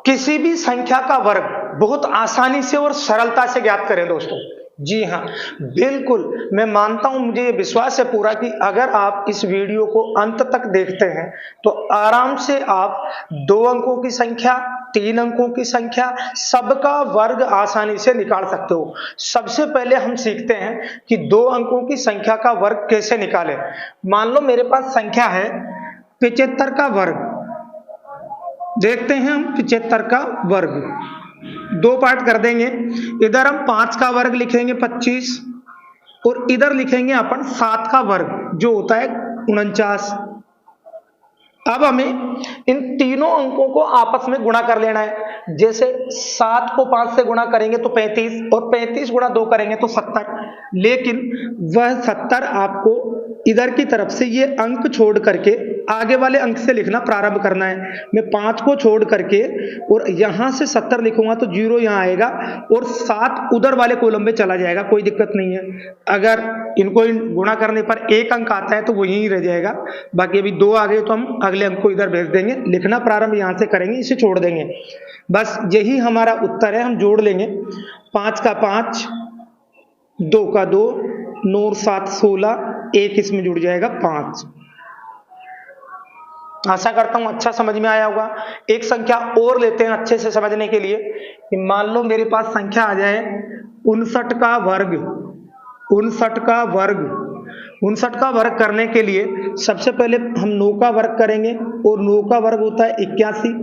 किसी भी संख्या का वर्ग बहुत आसानी से और सरलता से ज्ञात करें दोस्तों। जी हाँ, बिल्कुल मैं मानता हूं, मुझे विश्वास है पूरा कि अगर आप इस वीडियो को अंत तक देखते हैं तो आराम से आप 2 अंकों की संख्या, 3 अंकों की संख्या, सबका वर्ग आसानी से निकाल सकते हो। सबसे पहले हम सीखते हैं कि 2 अंकों की संख्या का वर्ग कैसे निकालें। मान लो मेरे पास संख्या है 75 का वर्ग। देखते हैं हम 75 का वर्ग, 2 पार्ट कर देंगे। इधर हम 5 का वर्ग लिखेंगे 25, और इधर लिखेंगे अपन 7 का वर्ग जो होता है 49। अब हमें इन तीनों अंकों को आपस में गुणा कर लेना है। जैसे 7 को 5 से गुणा करेंगे तो 35, और 35 गुणा 2 करेंगे तो 70। लेकिन वह 70 आपको इधर की तरफ से ये अंक छोड़ करके आगे वाले अंक से लिखना प्रारंभ करना है। मैं 5 को छोड़ करके और यहां से 70 लिखूंगा तो 0 यहां आएगा और 7 उधर वाले कॉलम में चला जाएगा, कोई दिक्कत नहीं है। अगर इनको गुणा करने पर 1 अंक आता है तो वो यहीं रह जाएगा। बाकी अभी 2 आ गए तो हम अगले अंक को इधर भेज देंगे। लिखना प्रारंभ यहां से करेंगे, इसे छोड़ देंगे। बस यही हमारा उत्तर है। हम जोड़ लेंगे 5 का 5, 2 का 2, 9 और 7 16, 1 इसमें जुड़ जाएगा 5। आशा करता हूं अच्छा समझ में आया होगा। एक संख्या और लेते हैं अच्छे से समझने के लिए कि मान लो मेरे पास संख्या आ जाए 59 का वर्ग। 59 का वर्ग, 59 का वर्ग करने के लिए सबसे पहले हम 9 का वर्ग करेंगे, और 9 का वर्ग होता है 81,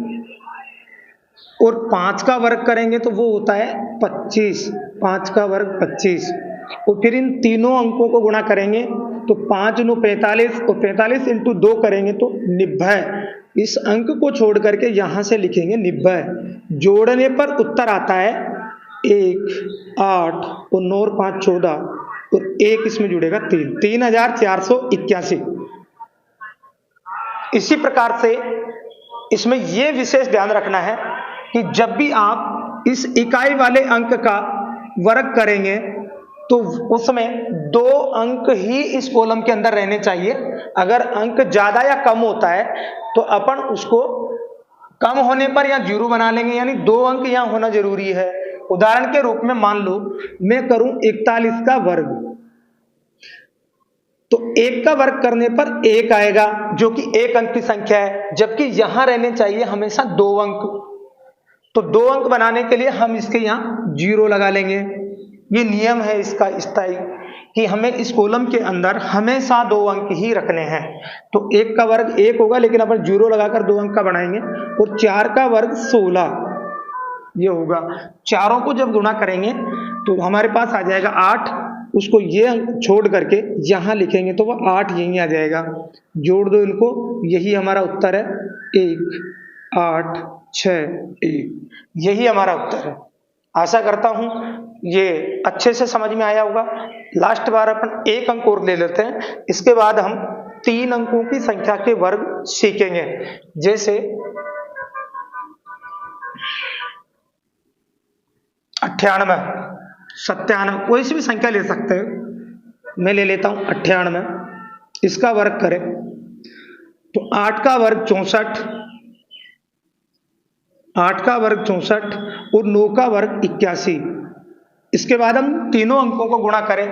और 5 का वर्ग करेंगे तो वो होता है 25। 5 का वर्ग 25, और फिर इन तीनों अंकों को गुणा करेंगे तो 5 9 45, और 45 इंटू 2 करेंगे तो 90। इस अंक को छोड़ करके यहां से लिखेंगे 90। जोड़ने पर उत्तर आता है 1 8 और 9 और 5 14, और 1 इसमें जुड़ेगा 3, 3481। इसी प्रकार से इसमें यह विशेष ध्यान रखना है कि जब भी आप इस इकाई वाले अंक का वर्ग करेंगे तो उसमें 2 अंक ही इस कॉलम के अंदर रहने चाहिए। अगर अंक ज्यादा या कम होता है तो अपन उसको कम होने पर या 0 बना लेंगे, यानी 2 अंक यहां होना जरूरी है। उदाहरण के रूप में मान लो मैं करूं 41 का वर्ग, तो 1 का वर्ग करने पर 1 आएगा जो कि 1 अंक की संख्या है, जबकि यहां रहने चाहिए हमेशा 2 अंक। तो 2 अंक बनाने के लिए हम इसके यहां 0 लगा लेंगे। ये नियम है इसका स्थायी कि हमें इस कॉलम के अंदर हमेशा 2 अंक ही रखने हैं। तो 1 का वर्ग 1 होगा, लेकिन अपन 0 लगाकर 2 अंक का बनाएंगे। और 4 का वर्ग 16 ये होगा। चारों को जब गुणा करेंगे तो हमारे पास आ जाएगा 8। उसको ये अंक छोड़ करके यहां लिखेंगे तो वह 8 यहीं आ जाएगा। जोड़ दो इनको, यही हमारा उत्तर है 1 8 6 1। यही हमारा उत्तर है। आशा करता हूं ये अच्छे से समझ में आया होगा। लास्ट बार अपन 1 अंक और ले लेते हैं, इसके बाद हम 3 अंकों की संख्या के वर्ग सीखेंगे। जैसे 98, 97, कोई सी भी संख्या ले सकते हो। मैं ले लेता हूं 98। इसका वर्ग करें तो 8 का वर्ग 64, 8 का वर्ग 64 और 9 का वर्ग 81। इसके बाद हम तीनों अंकों को गुणा करें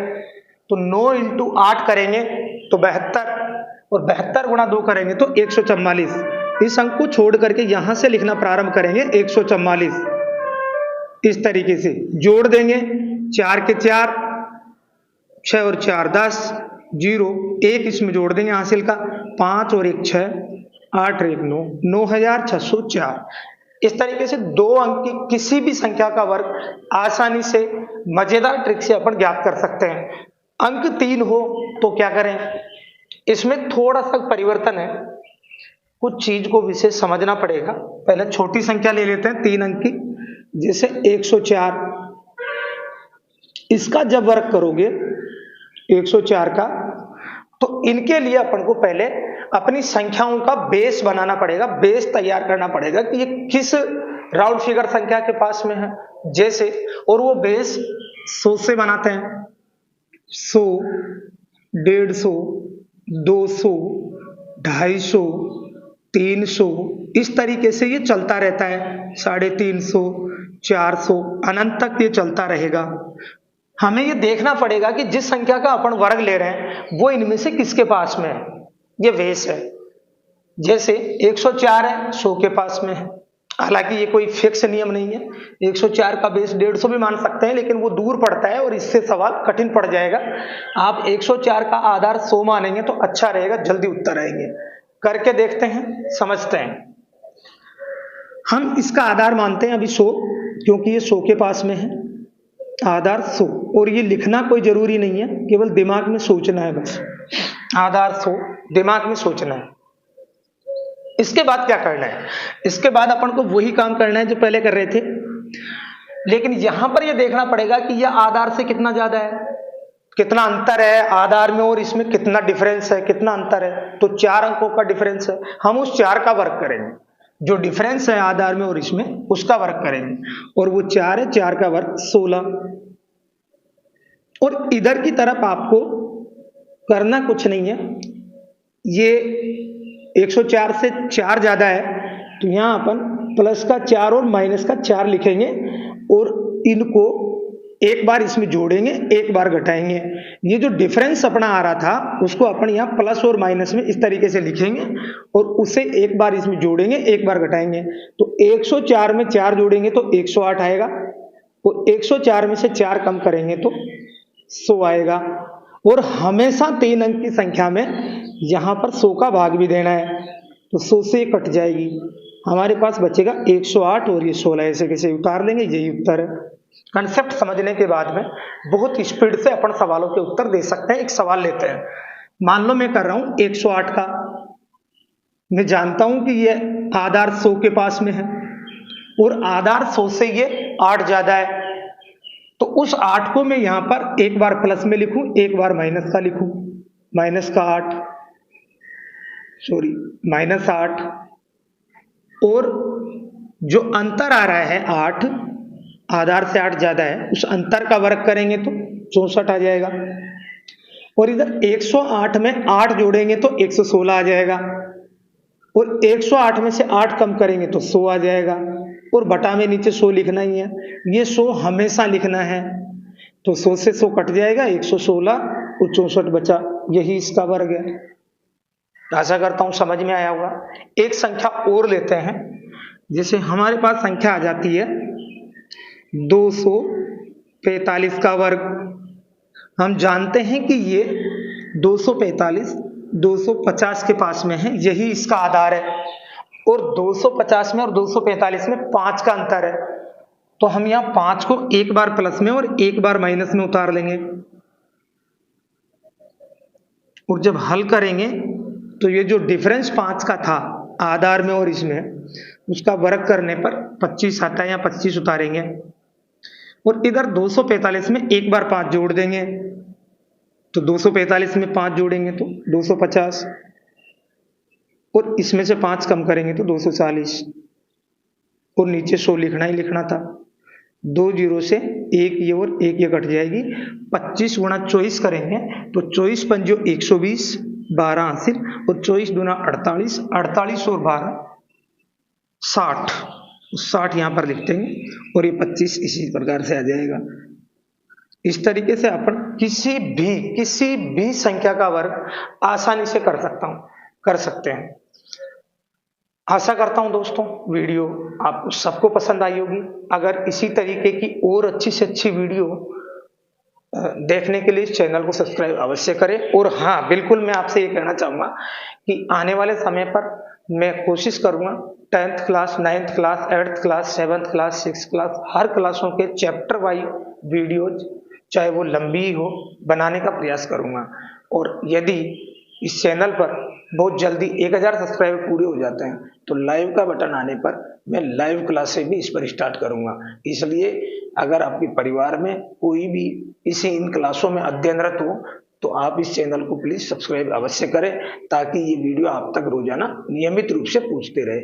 तो 9 इंटू 8 करेंगे तो 72, और 72 गुणा 2 करेंगे तो 144। इस अंक को छोड़ करके यहां से लिखना प्रारंभ करेंगे 144। इस तरीके से जोड़ देंगे 4 के 4, 6 और 4 10, 0 1 इसमें जोड़ देंगे हासिल का, 5 और 1 6, 8 और 1 9, 9604। इस तरीके से 2 अंक की किसी भी संख्या का वर्ग आसानी से मजेदार ट्रिक से अपन ज्ञात कर सकते हैं। अंक 3 हो तो क्या करें, इसमें थोड़ा सा परिवर्तन है, कुछ चीज को विशेष समझना पड़ेगा। पहले छोटी संख्या ले लेते हैं 3 अंक की, जैसे 104। इसका जब वर्ग करोगे 104 का, तो इनके लिए अपन को पहले अपनी संख्याओं का बेस बनाना पड़ेगा, बेस तैयार करना पड़ेगा कि ये किस राउंड फिगर संख्या के पास में है। जैसे, और वो बेस 100 से बनाते हैं, 100, 150, 200, 250, 300, इस तरीके से ये चलता रहता है, 350, 400 अनंत तक ये चलता रहेगा। हमें ये देखना पड़ेगा कि जिस संख्या का अपन वर्ग ले रहे हैं वो इनमें से किसके पास में है, ये बेस है। जैसे 104 है, 100 के पास में है। हालांकि ये कोई फिक्स नियम नहीं है, 104 का बेस 150 भी मान सकते हैं, लेकिन वो दूर पड़ता है और इससे सवाल कठिन पड़ जाएगा। आप 104 का आधार 100 मानेंगे तो अच्छा रहेगा, जल्दी उत्तर आएंगे। करके देखते हैं, समझते हैं। हम इसका आधार मानते हैं अभी 100, क्योंकि ये 100 के पास में है, आधार 100। और ये लिखना कोई जरूरी नहीं है, केवल दिमाग में सोचना है बस। आधार 100 दिमाग में सोचना है। इसके बाद क्या करना है, इसके बाद अपन को वही काम करना है जो पहले कर रहे थे, लेकिन यहां पर यह देखना पड़ेगा कि यह आधार से कितना ज्यादा है, कितना अंतर है आधार में और इसमें, कितना डिफरेंस है, कितना अंतर है। तो 4 अंकों का डिफरेंस है, हम उस 4 का वर्ग करेंगे। जो डिफरेंस है आधार में और इसमें, उसका वर्ग करेंगे। और वो 4 है, 4 का वर्ग 16। और इधर की तरफ आपको करना कुछ नहीं है, ये 104 से 4 ज्यादा है तो यहां अपन प्लस का 4 और माइनस का 4 लिखेंगे और इनको एक बार इसमें जोड़ेंगे, एक बार घटाएंगे। ये जो डिफरेंस अपना आ रहा था उसको अपन यहाँ प्लस और माइनस में इस तरीके से लिखेंगे और उसे एक बार इसमें जोड़ेंगे, एक बार घटाएंगे। तो 104 में 4 जोड़ेंगे तो 108 आएगा और 104 में से 4 कम करेंगे तो 100 आएगा। और हमेशा 3 अंक की संख्या में यहां पर 100 का भाग भी देना है, तो 100 से कट जाएगी, हमारे पास बचेगा 108 और ये 16 ऐसे कैसे उतार लेंगे। यही उत्तर है। कंसेप्ट समझने के बाद में बहुत स्पीड से अपन सवालों के उत्तर दे सकते हैं। एक सवाल लेते हैं, मान लो मैं कर रहा हूं 108 का, मैं जानता हूं कि ये आधार 100 के पास में है और आधार 100 से ये 8 ज्यादा है, तो उस 8 को मैं यहां पर एक बार प्लस में लिखूं, एक बार माइनस का लिखूं। माइनस का 8, माइनस 8, और जो अंतर आ रहा है 8, आधार से 8 ज्यादा है, उस अंतर का वर्ग करेंगे तो 64 आ जाएगा। और इधर 108 में 8 जोड़ेंगे तो 116 आ जाएगा और 108 में से 8 कम करेंगे तो 100 आ जाएगा। और बटा में नीचे 100 लिखना ही है, ये 100 हमेशा लिखना है। तो 100 से 100 कट जाएगा, 116 और 64 बचा, यही इसका वर्ग है। आशा करता हूं समझ में आया होगा। एक संख्या और लेते हैं, जैसे हमारे पास संख्या आ जाती है 245 का वर्ग। हम जानते हैं कि ये 245 250 के पास में है, यही इसका आधार है। और 250 में और 245 में 5 का अंतर है, तो हम यहाँ 5 को एक बार प्लस में और एक बार माइनस में उतार लेंगे। और जब हल करेंगे तो ये जो डिफरेंस 5 का था आधार में और इसमें, उसका वर्ग करने पर 25 आता है, या 25 उतारेंगे। और इधर 245 में एक बार 5 जोड़ देंगे, तो 245 में 5 जोड़ेंगे तो 250, और इसमें से 5 कम करेंगे तो 240, और नीचे 100 लिखना ही लिखना था। 2 जीरो से एक ये और एक ये कट जाएगी। 25 गुणा 24 करेंगे तो 24 पंजो 120, 12 हासिल, और 24 दूना 48, 48 और 12 60, 60 यहां पर लिख देंगे और ये 25 इसी प्रकार से आ जाएगा। इस तरीके से अपन किसी भी संख्या का वर्ग आसानी से कर सकते हैं। आशा करता हूं दोस्तों वीडियो आपको सबको पसंद आई होगी। अगर इसी तरीके की और अच्छी से अच्छी वीडियो देखने के लिए इस चैनल को सब्सक्राइब अवश्य करें। और हाँ, बिल्कुल मैं आपसे ये कहना चाहूँगा कि आने वाले समय पर मैं कोशिश करूँगा 10th class, 9th class, 8th class, 7th class, 6th class, हर क्लासों के चैप्टर वाइज वीडियोज, चाहे वो लंबी हो, बनाने का प्रयास करूँगा। और यदि इस चैनल पर बहुत जल्दी 1000 सब्सक्राइबर पूरे हो जाते हैं तो लाइव का बटन आने पर मैं लाइव क्लासेस भी इस पर स्टार्ट करूंगा। इसलिए अगर आपके परिवार में कोई भी इन क्लासों में अध्ययनरत हो तो आप इस चैनल को प्लीज सब्सक्राइब अवश्य करें, ताकि ये वीडियो आप तक रोजाना नियमित रूप से पहुंचते रहे।